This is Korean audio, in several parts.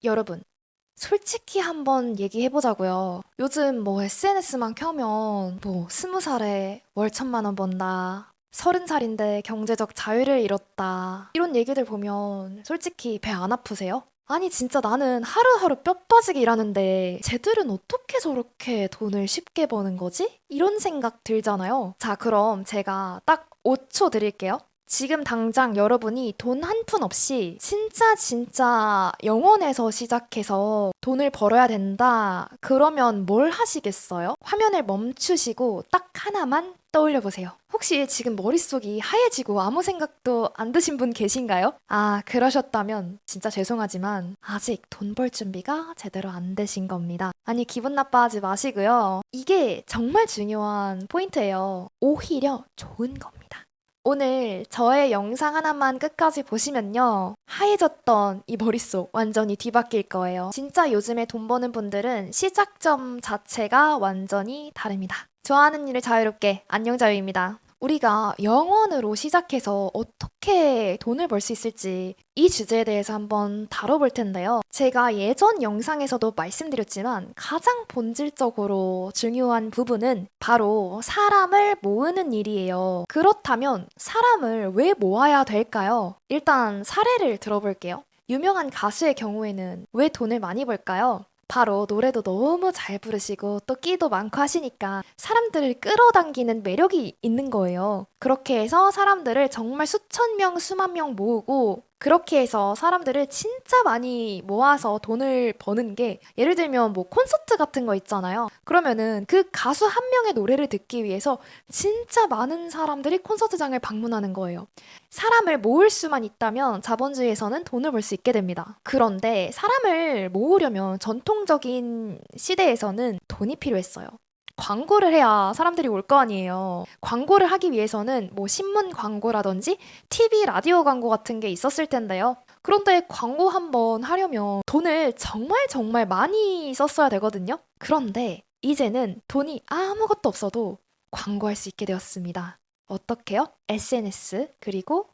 여러분, 솔직히 한번 얘기해보자고요. 요즘 뭐 SNS만 켜면 뭐 20살에 월 1,000만 원 번다. 30살인데 경제적 자유를 잃었다. 이런 얘기들 보면 솔직히 배 안 아프세요? 아니 진짜 나는 하루하루 뼈 빠지게 일하는데 쟤들은 어떻게 저렇게 돈을 쉽게 버는 거지? 이런 생각 들잖아요. 자, 그럼 제가 딱 5초 드릴게요. 지금 당장 여러분이 돈 한 푼 없이 진짜 영원에서 시작해서 돈을 벌어야 된다. 그러면 뭘 하시겠어요? 화면을 멈추시고 딱 하나만 떠올려 보세요. 혹시 지금 머릿속이 하얘지고 아무 생각도 안 드신 분 계신가요? 아, 그러셨다면 진짜 죄송하지만 아직 돈 벌 준비가 제대로 안 되신 겁니다. 아니, 기분 나빠하지 마시고요. 이게 정말 중요한 포인트예요. 오히려 좋은 겁니다. 오늘 저의 영상 하나만 끝까지 보시면요. 하얘졌던 이 머릿속 완전히 뒤바뀔 거예요. 진짜 요즘에 돈 버는 분들은 시작점 자체가 완전히 다릅니다. 좋아하는 일을 자유롭게 안녕자유입니다. 우리가 영원으로 시작해서 어떻게 돈을 벌 수 있을지 이 주제에 대해서 한번 다뤄볼 텐데요. 제가 예전 영상에서도 말씀드렸지만 가장 본질적으로 중요한 부분은 바로 사람을 모으는 일이에요. 그렇다면 사람을 왜 모아야 될까요? 일단 사례를 들어볼게요. 유명한 가수의 경우에는 왜 돈을 많이 벌까요? 바로 노래도 너무 잘 부르시고 또 끼도 많고 하시니까 사람들을 끌어당기는 매력이 있는 거예요. 그렇게 해서 사람들을 정말 수천 명, 수만 명 모으고 그렇게 해서 사람들을 진짜 많이 모아서 돈을 버는 게 예를 들면 뭐 콘서트 같은 거 있잖아요. 그러면은 그 가수 한 명의 노래를 듣기 위해서 진짜 많은 사람들이 콘서트장을 방문하는 거예요. 사람을 모을 수만 있다면 자본주의에서는 돈을 벌 수 있게 됩니다. 그런데 사람을 모으려면 전통적인 시대에서는 돈이 필요했어요. 광고를 해야 사람들이 올 거 아니에요. 광고를 하기 위해서는 뭐 신문 광고라든지 TV, 라디오 광고 같은 게 있었을 텐데요. 그런데 광고 한 번 하려면 돈을 정말 많이 썼어야 되거든요. 그런데 이제는 돈이 아무것도 없어도 광고할 수 있게 되었습니다. 어떻게요? SNS 그리고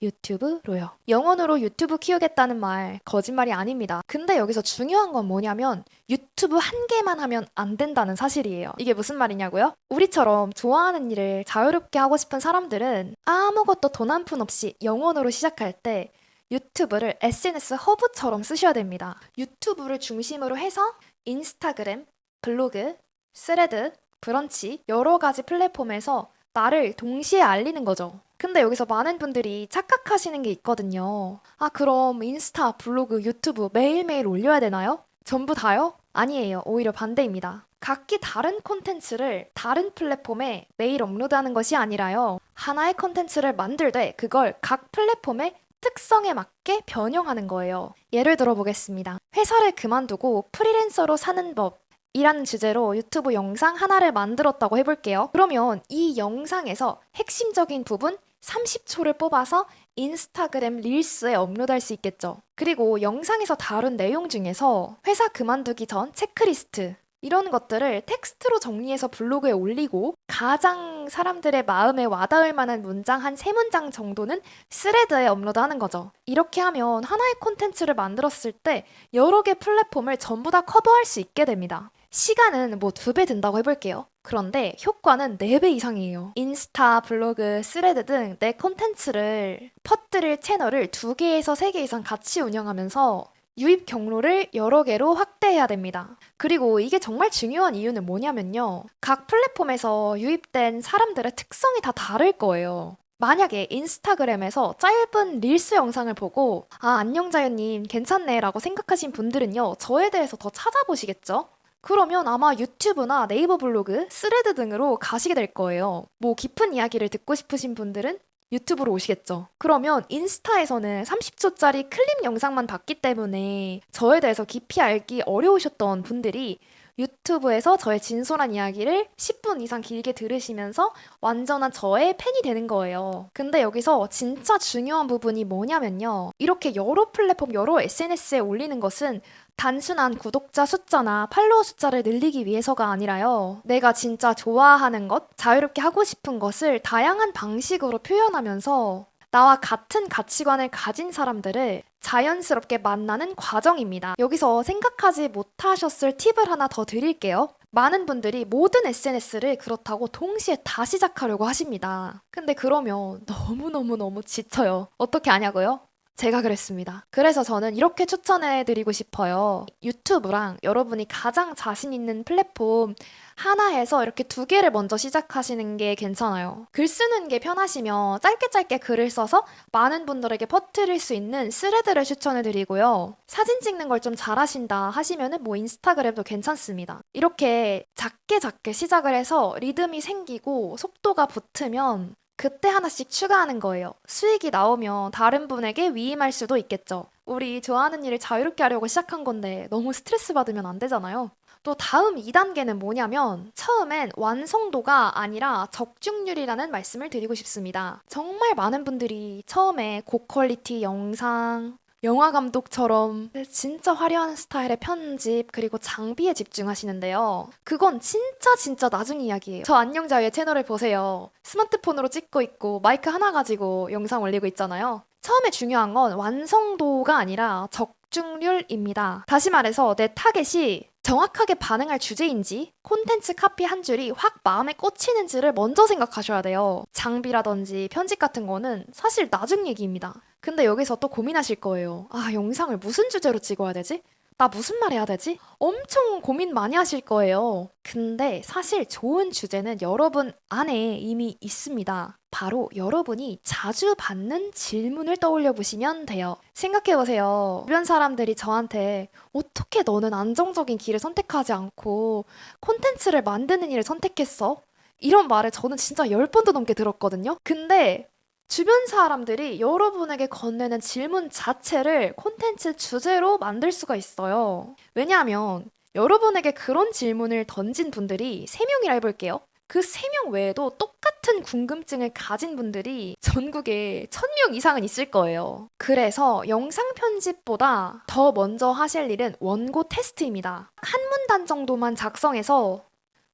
유튜브로요. 영원으로 유튜브 키우겠다는 말 거짓말이 아닙니다. 근데 여기서 중요한 건 뭐냐면 유튜브 한 개만 하면 안 된다는 사실이에요. 이게 무슨 말이냐고요? 우리처럼 좋아하는 일을 자유롭게 하고 싶은 사람들은 아무것도 돈 한 푼 없이 영원으로 시작할 때 유튜브를 SNS 허브처럼 쓰셔야 됩니다. 유튜브를 중심으로 해서 인스타그램, 블로그, 스레드, 브런치 여러 가지 플랫폼에서 나를 동시에 알리는 거죠. 근데 여기서 많은 분들이 착각하시는 게 있거든요. 아, 그럼 인스타, 블로그, 유튜브 매일매일 올려야 되나요? 전부 다요? 아니에요. 오히려 반대입니다. 각기 다른 콘텐츠를 다른 플랫폼에 매일 업로드하는 것이 아니라요. 하나의 콘텐츠를 만들되 그걸 각 플랫폼의 특성에 맞게 변형하는 거예요. 예를 들어 보겠습니다. 회사를 그만두고 프리랜서로 사는 법. 이라는 주제로 유튜브 영상 하나를 만들었다고 해볼게요. 그러면 이 영상에서 핵심적인 부분 30초를 뽑아서 인스타그램 릴스에 업로드할 수 있겠죠. 그리고 영상에서 다룬 내용 중에서 회사 그만두기 전 체크리스트 이런 것들을 텍스트로 정리해서 블로그에 올리고 가장 사람들의 마음에 와닿을 만한 문장 한 3문장 정도는 스레드에 업로드하는 거죠. 이렇게 하면 하나의 콘텐츠를 만들었을 때 여러 개 플랫폼을 전부 다 커버할 수 있게 됩니다. 시간은 뭐 2배 든다고 해볼게요. 그런데 효과는 4배 이상이에요. 인스타, 블로그, 스레드 등 내 콘텐츠를 퍼뜨릴 채널을 2개에서 3개 이상 같이 운영하면서 유입 경로를 여러 개로 확대해야 됩니다. 그리고 이게 정말 중요한 이유는 뭐냐면요. 각 플랫폼에서 유입된 사람들의 특성이 다 다를 거예요. 만약에 인스타그램에서 짧은 릴스 영상을 보고 아, 안녕자유님 괜찮네 라고 생각하신 분들은요. 저에 대해서 더 찾아보시겠죠? 그러면 아마 유튜브나 네이버 블로그, 스레드 등으로 가시게 될 거예요. 뭐 깊은 이야기를 듣고 싶으신 분들은 유튜브로 오시겠죠. 그러면 인스타에서는 30초짜리 클립 영상만 봤기 때문에 저에 대해서 깊이 알기 어려우셨던 분들이 유튜브에서 저의 진솔한 이야기를 10분 이상 길게 들으시면서 완전한 저의 팬이 되는 거예요. 근데 여기서 진짜 중요한 부분이 뭐냐면요. 이렇게 여러 플랫폼, 여러 SNS에 올리는 것은 단순한 구독자 숫자나 팔로워 숫자를 늘리기 위해서가 아니라요. 내가 진짜 좋아하는 것, 자유롭게 하고 싶은 것을 다양한 방식으로 표현하면서 나와 같은 가치관을 가진 사람들을 자연스럽게 만나는 과정입니다. 여기서 생각하지 못하셨을 팁을 하나 더 드릴게요. 많은 분들이 모든 SNS를 그렇다고 동시에 다 시작하려고 하십니다. 근데 그러면 너무너무너무 지쳐요. 어떻게 하냐고요? 제가 그랬습니다. 그래서 저는 이렇게 추천해드리고 싶어요. 유튜브랑 여러분이 가장 자신 있는 플랫폼 하나에서 이렇게 두 개를 먼저 시작하시는 게 괜찮아요. 글 쓰는 게 편하시면 짧게 짧게 글을 써서 많은 분들에게 퍼뜨릴 수 있는 스레드를 추천해드리고요. 사진 찍는 걸 좀 잘하신다 하시면은 뭐 인스타그램도 괜찮습니다. 이렇게 작게 작게 시작을 해서 리듬이 생기고 속도가 붙으면 그때 하나씩 추가하는 거예요. 수익이 나오면 다른 분에게 위임할 수도 있겠죠. 우리 좋아하는 일을 자유롭게 하려고 시작한 건데 너무 스트레스 받으면 안 되잖아요. 또 다음 2단계는 뭐냐면 처음엔 완성도가 아니라 적중률이라는 말씀을 드리고 싶습니다. 정말 많은 분들이 처음에 고퀄리티 영상, 영화 감독처럼 진짜 화려한 스타일의 편집 그리고 장비에 집중하시는데요. 그건 진짜 나중 이야기예요. 저 안녕자유의 채널을 보세요. 스마트폰으로 찍고 있고 마이크 하나 가지고 영상 올리고 있잖아요. 처음에 중요한 건 완성도가 아니라 적중률입니다. 다시 말해서 내 타겟이 정확하게 반응할 주제인지 콘텐츠 카피 한 줄이 확 마음에 꽂히는지를 먼저 생각하셔야 돼요. 장비라든지 편집 같은 거는 사실 나중 얘기입니다. 근데 여기서 또 고민하실 거예요. 아, 영상을 무슨 주제로 찍어야 되지? 나 무슨 말 해야 되지? 엄청 고민 많이 하실 거예요. 근데 사실 좋은 주제는 여러분 안에 이미 있습니다. 바로 여러분이 자주 받는 질문을 떠올려 보시면 돼요. 생각해 보세요. 주변 사람들이 저한테 어떻게 너는 안정적인 길을 선택하지 않고 콘텐츠를 만드는 일을 선택했어? 이런 말을 저는 진짜 10번도 넘게 들었거든요. 근데 주변 사람들이 여러분에게 건네는 질문 자체를 콘텐츠 주제로 만들 수가 있어요. 왜냐하면 여러분에게 그런 질문을 던진 분들이 3명이라 해볼게요. 그 3명 외에도 똑같은 궁금증을 가진 분들이 전국에 1000명 이상은 있을 거예요. 그래서 영상 편집보다 더 먼저 하실 일은 원고 테스트입니다. 한 문단 정도만 작성해서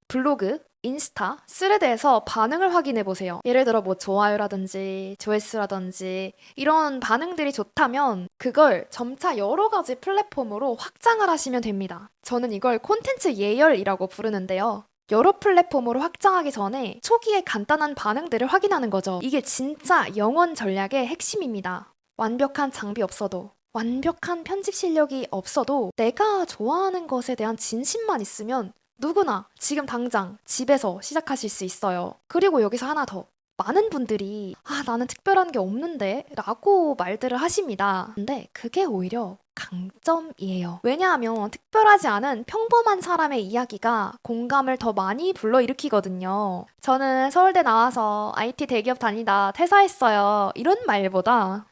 블로그, 인스타, 스레드에서 반응을 확인해 보세요. 예를 들어 뭐 좋아요라든지 조회수라든지 이런 반응들이 좋다면 그걸 점차 여러 가지 플랫폼으로 확장을 하시면 됩니다. 저는 이걸 콘텐츠 예열이라고 부르는데요. 여러 플랫폼으로 확장하기 전에 초기에 간단한 반응들을 확인하는 거죠. 이게 진짜 영원 전략의 핵심입니다. 완벽한 장비 없어도 완벽한 편집 실력이 없어도 내가 좋아하는 것에 대한 진심만 있으면 누구나 지금 당장 집에서 시작하실 수 있어요. 그리고 여기서 하나 더. 많은 분들이 나는 특별한 게 없는데 라고 말들을 하십니다. 근데 그게 오히려 강점이에요. 왜냐하면 특별하지 않은 평범한 사람의 이야기가 공감을 더 많이 불러일으키거든요. 저는 서울대 나와서 IT 대기업 다니다 퇴사했어요. 이런 말보다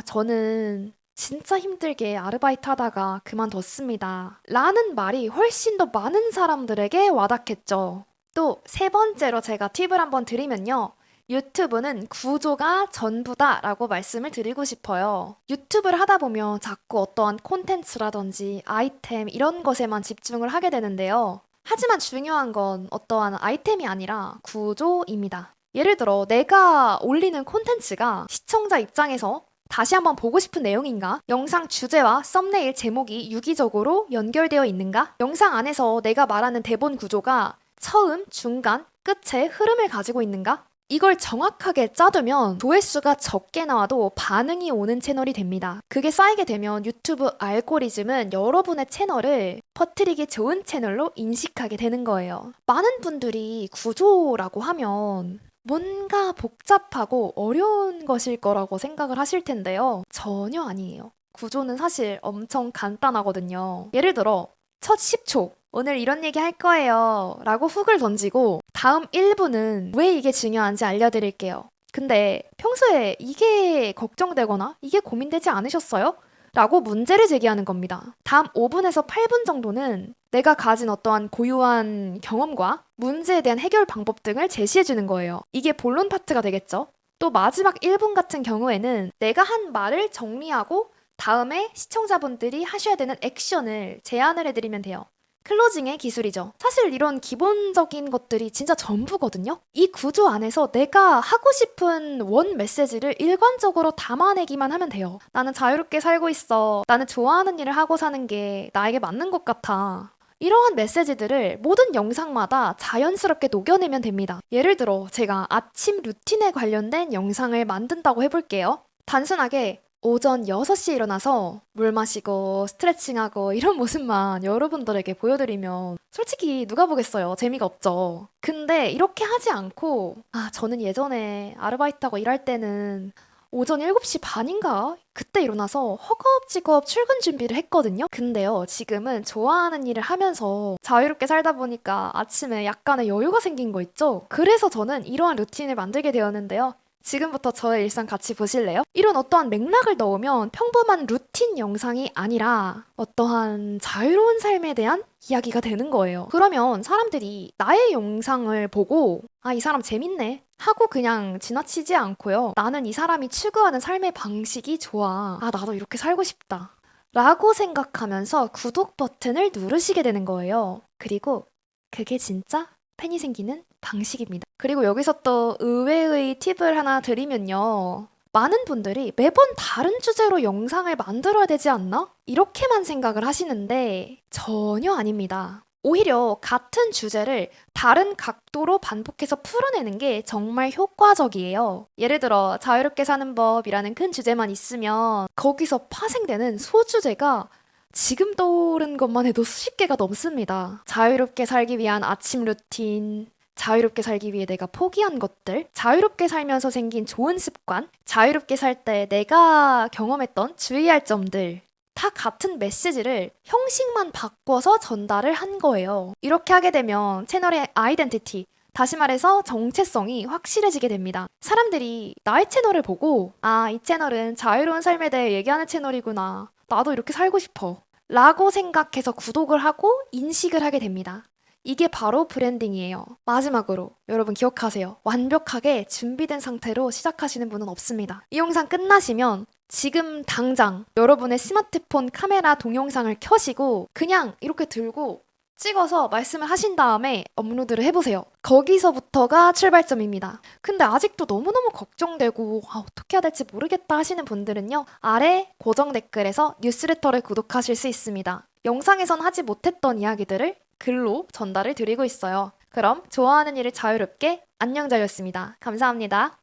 저는 진짜 힘들게 아르바이트 하다가 그만뒀습니다. 라는 말이 훨씬 더 많은 사람들에게 와닿겠죠. 또 3번째로 제가 팁을 한번 드리면요. 유튜브는 구조가 전부다 라고 말씀을 드리고 싶어요. 유튜브를 하다 보면 자꾸 어떠한 콘텐츠라든지 아이템 이런 것에만 집중을 하게 되는데요. 하지만 중요한 건 어떠한 아이템이 아니라 구조입니다. 예를 들어 내가 올리는 콘텐츠가 시청자 입장에서 다시 한번 보고 싶은 내용인가? 영상 주제와 썸네일 제목이 유기적으로 연결되어 있는가? 영상 안에서 내가 말하는 대본 구조가 처음, 중간, 끝의 흐름을 가지고 있는가? 이걸 정확하게 짜두면 조회수가 적게 나와도 반응이 오는 채널이 됩니다. 그게 쌓이게 되면 유튜브 알고리즘은 여러분의 채널을 퍼뜨리기 좋은 채널로 인식하게 되는 거예요. 많은 분들이 구조라고 하면 뭔가 복잡하고 어려운 것일 거라고 생각을 하실 텐데요. 전혀 아니에요. 구조는 사실 엄청 간단하거든요. 예를 들어 첫 10초 오늘 이런 얘기 할 거예요 라고 훅을 던지고 다음 1분은 왜 이게 중요한지 알려드릴게요. 근데 평소에 이게 걱정되거나 이게 고민되지 않으셨어요? 라고 문제를 제기하는 겁니다. 다음 5분에서 8분 정도는 내가 가진 어떠한 고유한 경험과 문제에 대한 해결 방법 등을 제시해주는 거예요. 이게 본론 파트가 되겠죠? 또 마지막 1분 같은 경우에는 내가 한 말을 정리하고 다음에 시청자분들이 하셔야 되는 액션을 제안을 해드리면 돼요. 클로징의 기술이죠. 사실 이런 기본적인 것들이 진짜 전부거든요. 이 구조 안에서 내가 하고 싶은 원 메시지를 일관적으로 담아내기만 하면 돼요. 나는 자유롭게 살고 있어. 나는 좋아하는 일을 하고 사는 게 나에게 맞는 것 같아. 이러한 메시지들을 모든 영상마다 자연스럽게 녹여내면 됩니다. 예를 들어 제가 아침 루틴에 관련된 영상을 만든다고 해볼게요. 단순하게 오전 6시에 일어나서 물 마시고 스트레칭하고 이런 모습만 여러분들에게 보여드리면 솔직히 누가 보겠어요. 재미가 없죠. 근데 이렇게 하지 않고 저는 예전에 아르바이트하고 일할 때는 오전 7시 반인가? 그때 일어나서 허겁지겁 출근 준비를 했거든요. 근데요, 지금은 좋아하는 일을 하면서 자유롭게 살다 보니까 아침에 약간의 여유가 생긴 거 있죠? 그래서 저는 이러한 루틴을 만들게 되었는데요. 지금부터 저의 일상 같이 보실래요? 이런 어떠한 맥락을 넣으면 평범한 루틴 영상이 아니라 어떠한 자유로운 삶에 대한 이야기가 되는 거예요. 그러면 사람들이 나의 영상을 보고 이 사람 재밌네 하고 그냥 지나치지 않고요. 나는 이 사람이 추구하는 삶의 방식이 좋아. 나도 이렇게 살고 싶다. 라고 생각하면서 구독 버튼을 누르시게 되는 거예요. 그리고 그게 진짜 팬이 생기는 방식입니다. 그리고 여기서 또 의외의 팁을 하나 드리면요. 많은 분들이 매번 다른 주제로 영상을 만들어야 되지 않나? 이렇게만 생각을 하시는데 전혀 아닙니다. 오히려 같은 주제를 다른 각도로 반복해서 풀어내는 게 정말 효과적이에요. 예를 들어 자유롭게 사는 법이라는 큰 주제만 있으면 거기서 파생되는 소주제가 지금 떠오른 것만 해도 수십 개가 넘습니다. 자유롭게 살기 위한 아침 루틴, 자유롭게 살기 위해 내가 포기한 것들, 자유롭게 살면서 생긴 좋은 습관, 자유롭게 살 때 내가 경험했던 주의할 점들, 다 같은 메시지를 형식만 바꿔서 전달을 한 거예요. 이렇게 하게 되면 채널의 아이덴티티, 다시 말해서 정체성이 확실해지게 됩니다. 사람들이 나의 채널을 보고 이 채널은 자유로운 삶에 대해 얘기하는 채널이구나. 나도 이렇게 살고 싶어. 라고 생각해서 구독을 하고 인식을 하게 됩니다. 이게 바로 브랜딩이에요. 마지막으로 여러분 기억하세요. 완벽하게 준비된 상태로 시작하시는 분은 없습니다. 이 영상 끝나시면 지금 당장 여러분의 스마트폰 카메라 동영상을 켜시고 그냥 이렇게 들고 찍어서 말씀을 하신 다음에 업로드를 해보세요. 거기서부터가 출발점입니다. 근데 아직도 너무너무 걱정되고 어떻게 해야 될지 모르겠다 하시는 분들은요. 아래 고정 댓글에서 뉴스레터를 구독하실 수 있습니다. 영상에선 하지 못했던 이야기들을 글로 전달을 드리고 있어요. 그럼 좋아하는 일을 자유롭게 안녕자였습니다. 감사합니다.